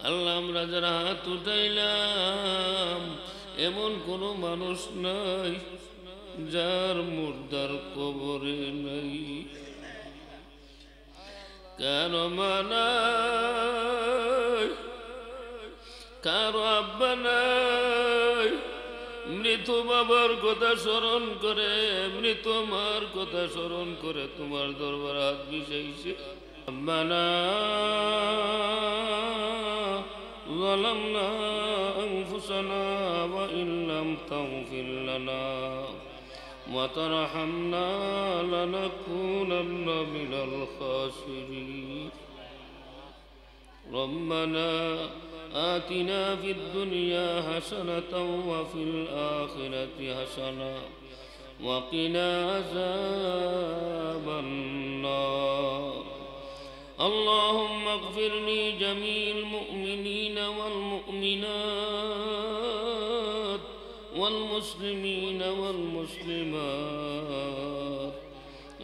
আল্লাহ আমরা যারা হাত উঠাইলাম এমন কোনো মানুষ নাই যার মুর্দার কবরে নাই, কারো মা নাই, কারো আব্বা নাই। মৃত বাবার কথা স্মরণ করে, মৃত মার কথা স্মরণ করে তোমার দরবার হাত বিষাইছে। রব্বানা ظلمنا أنفسنا وإن لم تغفر لنا وترحمنا لنكونن من الخاسرين. ربنا آتنا في الدنيا حسنة وفي الآخرة حسنة وقنا عذاب النار. اللهم اغفر لي جميع المؤمنين والمؤمنات والمسلمين والمسلمات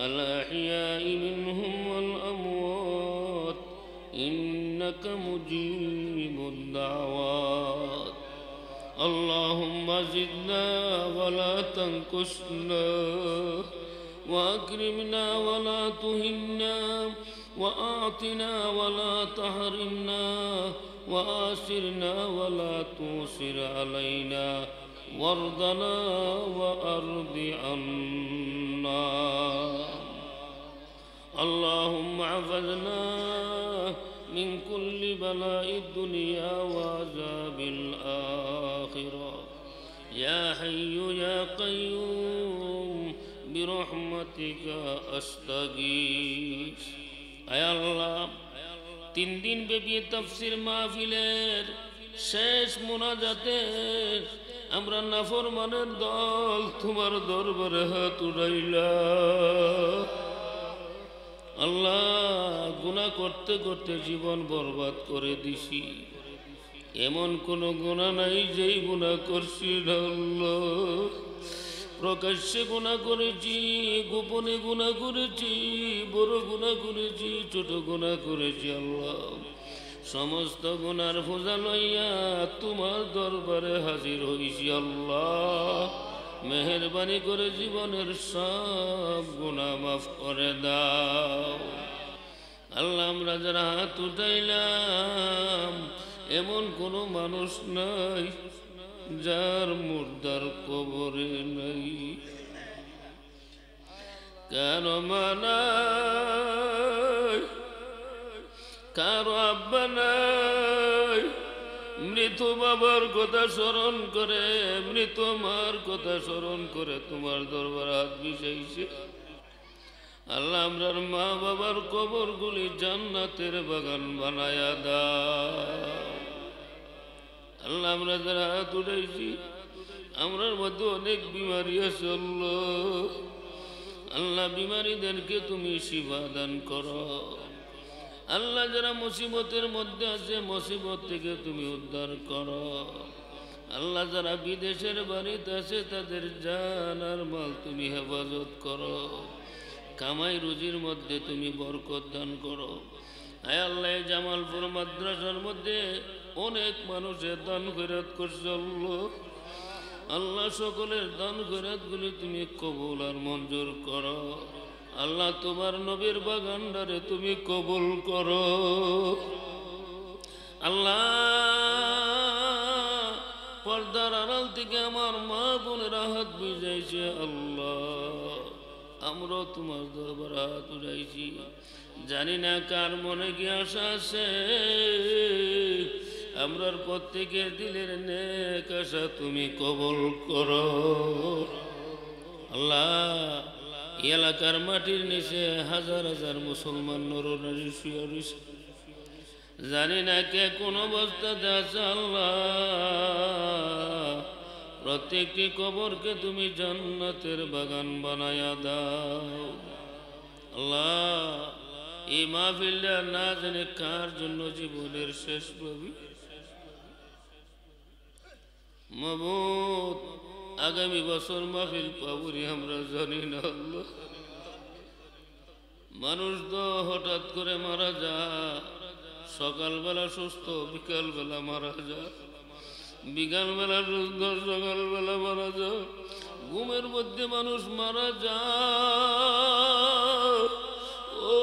الأحياء منهم والأموات إنك مجيب الدعوات. اللهم زدنا ولا تنقصنا وأكرمنا ولا تهنا وآتنا ولا تحرمنا وآسرنا ولا توسر علينا وارضنا وأرض عنا. اللهم احفظنا من كل بلاء الدنيا وعذاب الآخرة يا حي يا قيوم برحمتك أستغيث. আয় আল্লাহ, 3 দিন ব্যাপী তাফসীর মাহফিলের শেষ মুনাজাতের আমরা নাফরমানের দল তোমার দরবারে হাত উঠাইলাম। আল্লাহ, গুনাহ করতে করতে জীবন বরবাদ করে দিছি, এমন কোনো গুনাহ নাই যেই গুনাহ করছি না আল্লাহ। প্রকাশ্যে গুনাহ করেছি, গোপনে গুনাহ করেছি, বড় গুনাহ করেছি, ছোট গুনাহ করেছি। আল্লাহ, সমস্ত গুনার বোঝা লইয়া তোমার দরবারে হাজির হইছি। আল্লাহ, মেহেরবানি করে জীবনের সব গুনাহ মাফ করে দাও। আল্লাহ, আমরা যারা হাত উঠাইলাম এমন কোনো মানুষ নাই যার মুর্দার কবরে নাই, কারো মা নাই, কারো আব্বা নাই। মৃত বাবার কথা স্মরণ করে, মৃত মার কথা স্মরণ করে তোমার দরবার হাত বিষাইছে। আল্লাহ, আমরার মা বাবার কবরগুলি জান্নাতের বাগান বানায়া দাও। আল্লাহ, আমরা যারা হাত উঠাইছি আমরার মধ্যে অনেক বিমারি আছে। আল্লাহ, বিমারিদেরকে তুমি শিফা দান করো। আল্লাহ, যারা মুসিবতের মধ্যে আছে মুসিবত থেকে তুমি উদ্ধার করো। আল্লাহ, যারা বিদেশের বাড়িতে আছে তাদের জান আর মাল তুমি হেফাজত করো। কামাই রুজির মধ্যে তুমি বরকত দান করো। আয় আল্লাহ, জামালপুর মাদ্রাসার মধ্যে অনেক মানুষের দান খয়রাত করছে। আল্লাহ, সকলের দান খয়রাতগুলি তুমি কবুল আর মঞ্জুর করো। আল্লাহ, তোমার নবীর বাগানটারে তুমি কবুল করো। আল্লাহ, পর্দার আড়াল থেকে আমার মা বোনেরা হাত ভিজাইছে। আল্লাহ, আমরাও তোমার দরবার হাত উঠাইছি। জানি না কার মনে কি আশা আছে, আমরার প্রত্যেকের দিলের নেক আশা তুমি কবুল করো। আল্লাহ, এলাকার মাটির নিচে হাজার হাজার মুসলমান নরনারী শুয়ে রয়েছে, জানি না কে কোন অবস্থাতে আছে। আল্লাহ, প্রত্যেকটি কবরকে তুমি জান্নাতের বাগান বানায়া দাও। আল্লাহ, এই মাহফিলটা না জানে কার জন্য জীবনের শেষ ভাবি মাবুদ, আগামী বছর মাহফিল পাবনি আমরা জানি না। আল্লাহ, মানুষ তো হঠাৎ করে মারা যায়, সকালবেলা সুস্থ, বিকালবেলা মারা যায়, বিকালবেলা সুস্থ, সকালবেলা মারা যায়, ঘুমের মধ্যে মানুষ মারা যায়। ও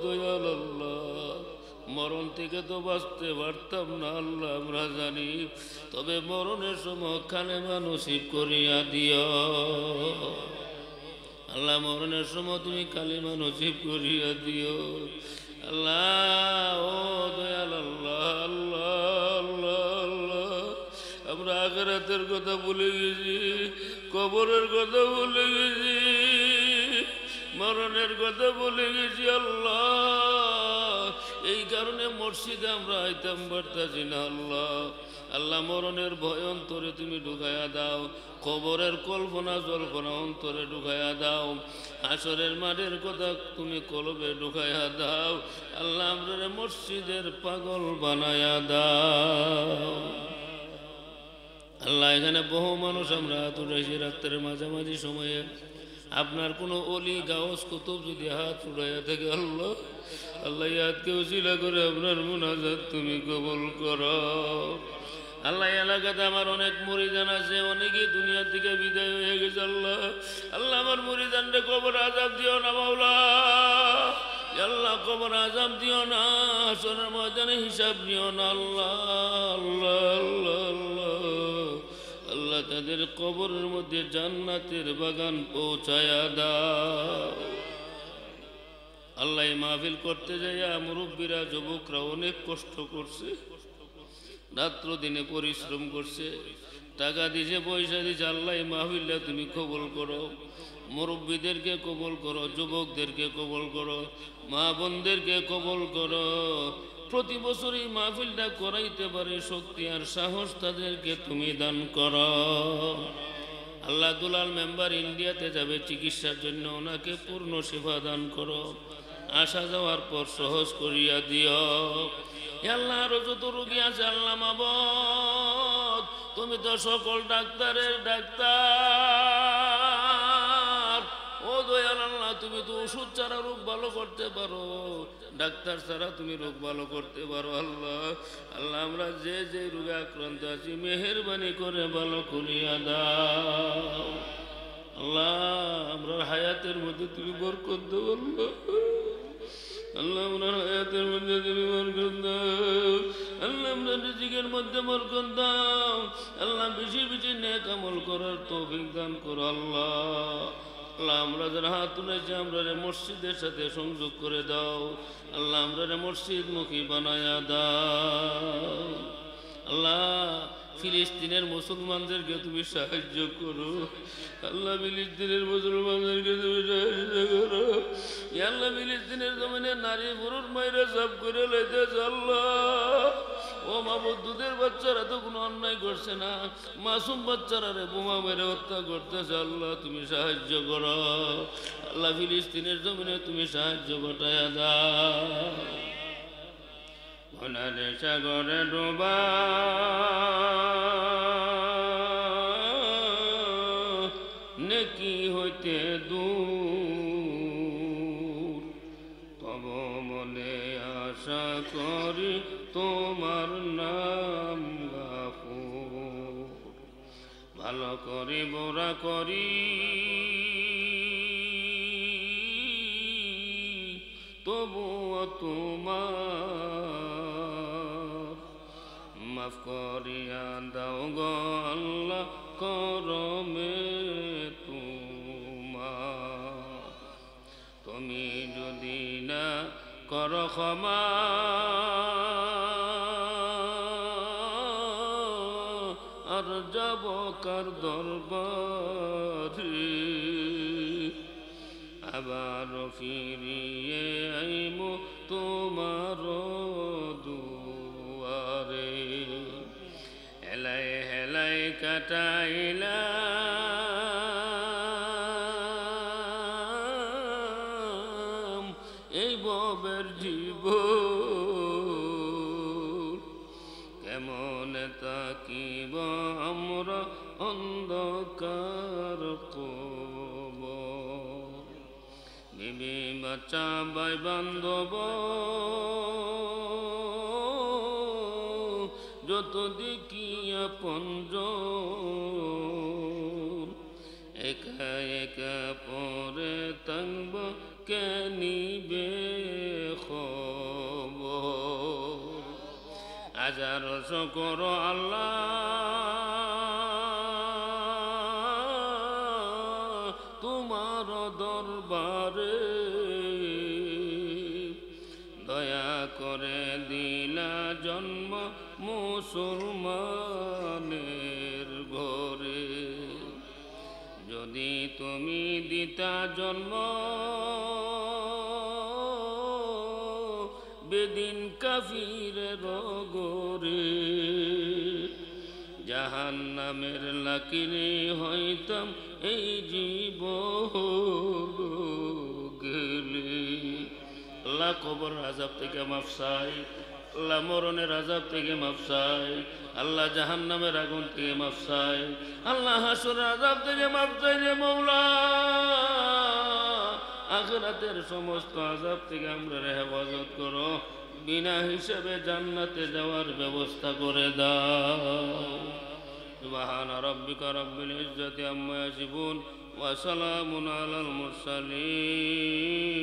দয়াল আল্লাহ, মরণ থেকে তো বাঁচতে পারতাম না আল্লাহ আমরা জানি, তবে মরণের সময় কালেমা নসিব করিয়া দিও আল্লাহ, মরণের সময় তুমি কালেমা নসিব করিয়া দিও আল্লাহ। ও দয়াল আল্লাহ, আল্লাহ আল্লাহ আল্লাহ, আমরা আখিরাতের কথা ভুলে গেছি, কবরের কথা ভুলে গেছি, মরণের কথা ভুলে গেছি আল্লাহ। এই কারণে মসজিদে আমরা আইতাম পারতাছি না আল্লাহ। আল্লাহ, মরণের ভয় অন্তরে তুমি ঢুকাইয়া দাও, কবরের কল্পনা জল্পনা অন্তরে ঢুকাইয়া দাও, হাসরের মাঠের কথা তুমি কলবে ঢুকাইয়া দাও আল্লাহ। আমরা মসজিদের পাগল বানায়া দাও আল্লাহ। এখানে বহু মানুষ আমরা হাত উঠাইছি রাত্রের মাঝামাঝি সময়ে, আপনার কোনো অলি গাউস কুতুব যদি হাত উঠাইয়া থাকে আল্লাহ, আল্লাহ হাতকে উসিলা করে আপনার মুনাজাত তুমি কবুল করো আল্লাহ। এলাকাতে আমার অনেক মুরিদান আছে, অনেকেই দুনিয়ার থেকে বিদায় হয়ে গেছে আল্লাহ। আল্লাহ, আমার মুরিদানরে কবর আযাব দিও না মাওলা, আল্লাহ কবর আযাব দিও না, হাসরের ময়দানে হিসাব নিও না আল্লাহ। আল্লাহ আল্লাহ আল্লাহ আল্লাহ, তাদের কবরের মধ্যে জান্নাতের বাগান পৌঁছায়া দাও আল্লাহ। মাহফিল করতে যাইয়া মুরব্বীরা যুবকরা অনেক কষ্ট করছে, রাত্র দিনে পরিশ্রম করছে, টাকা দিছে, পয়সা দিছে আল্লাহ। মাহফিলটা তুমি কবুল করো, মুরব্বীদেরকে কবুল করো, যুবকদেরকে কবুল করো, মা বোনদেরকে কবুল করো। প্রতি বছর এই মাহফিলটা করাইতে পারে শক্তি আর সাহস তাদেরকে তুমি দান করো আল্লাহ। দুলাল মেম্বার ইন্ডিয়াতে যাবে চিকিৎসার জন্য, ওনাকে পূর্ণ সেবা দান করো, আসা যাওয়ার পর সহজ করিয়া দিও আল্লাহ। আরো যত রোগী আছে আল্লাহ মাবুদ, তুমি তো সকল ডাক্তারের ডাক্তার। ও দয়াল আল্লাহ, তুমি তো ওষুধ ছাড়া রোগ ভালো করতে পারো, ডাক্তার ছাড়া তুমি রোগ ভালো করতে পারো আল্লাহ। আল্লাহ, আমরা যে যে রোগে আক্রান্ত আছি মেহেরবানি করে ভালো করিয়া দাও আল্লাহ। আমরা হায়াতের মধ্যে তুমি বরকত দাও আল্লাহ। আল্লাহ, আমরা হায়াতের মধ্যে তুমি বরকত দাও আল্লাহ। আমরা রিজিকের মধ্যে বরকত দাও আল্লাহ। বেশি বেশি নেক আমল করার তৌফিক দান করো আল্লাহ। আল্লাহ, আমরা যারা হাত তুলেছি আমরা মসজিদের সাথে সংযোগ করে দাও আল্লাহ। আমরা মসজিদমুখী বানায়া দাও আল্লাহ। ফিলিস্তিনের মুসলমানদেরকে তুমি সাহায্য করো আল্লাহ। ফিলিস্তিনের মুসলমানদেরকে তুমি সাহায্য করো আল্লাহ। ফিলিস্তিনের জমিনে নারী পুরুষ মায়েরা সব করে লাইতেছে আল্লাহ। ও মাবুদ, দুধের বাচ্চারা তো কোনো অন্যায় করছে না, মাসুম বাচ্চারা রে বোমা মেরে হত্যা করতেছে আল্লাহ। তুমি সাহায্য করো আল্লাহ। ফিলিস্তিনের জমিনে তুমি সাহায্য ঘটায়া দাও। ওনার সাগরে ডোবা নেকি হইতে দূর, তব মনে আশা করি তোমার নাম গাফুর। ভালো করে বোরা করি তবুও তোমার, মাফ করিয়া দাও গো আল্লাহ করমে তোমার। তুমি যদি না করো ক্ষমা আর যাব কার দরবারে, আবার ফিরিয়ে আইমু তোমার দুয়ারে। হেলায় হেলায় কাটাইলাম এই ববের জীবন, কেমন তাকিব আমরা অন্ধকার কবর। বিবি বাচ্চা ভাই বান্ধব যত দেখি আপনজন, একা একা পরে থাকব কে নিবে খবর। হাজার শুকর আল্লাহ তোমার দরবারে, দয়া করে দিলা জন্ম মুসলমানের ঘরে। যদি তুমি দিতা জন্ম বেদিন কাফিরের ঘরে, জাহান্নামের লাকিরে হইতাম এই জীবন গেলে। আল্লাহ কবর আযাব থেকে মাফ চাই, আল্লাহ মরণের আযাব থেকে মাফ চাই, আল্লাহ জাহান্নামের আগুন থেকে মাফ চাই, আল্লাহ হাসরের আযাব থেকে মাফ চাই রে মওলা। আখিরাতের সমস্ত আযাব থেকে আমরা হেফাজত করো, বিনা হিসাবে জান্নাতে যাওয়ার ব্যবস্থা করে দাও। সুবহান রাব্বিকা রাব্বিল ইজ্জাতি আম্মা ইয়াসিফুন ওয়া সালামুন আলাল মুরসালিন।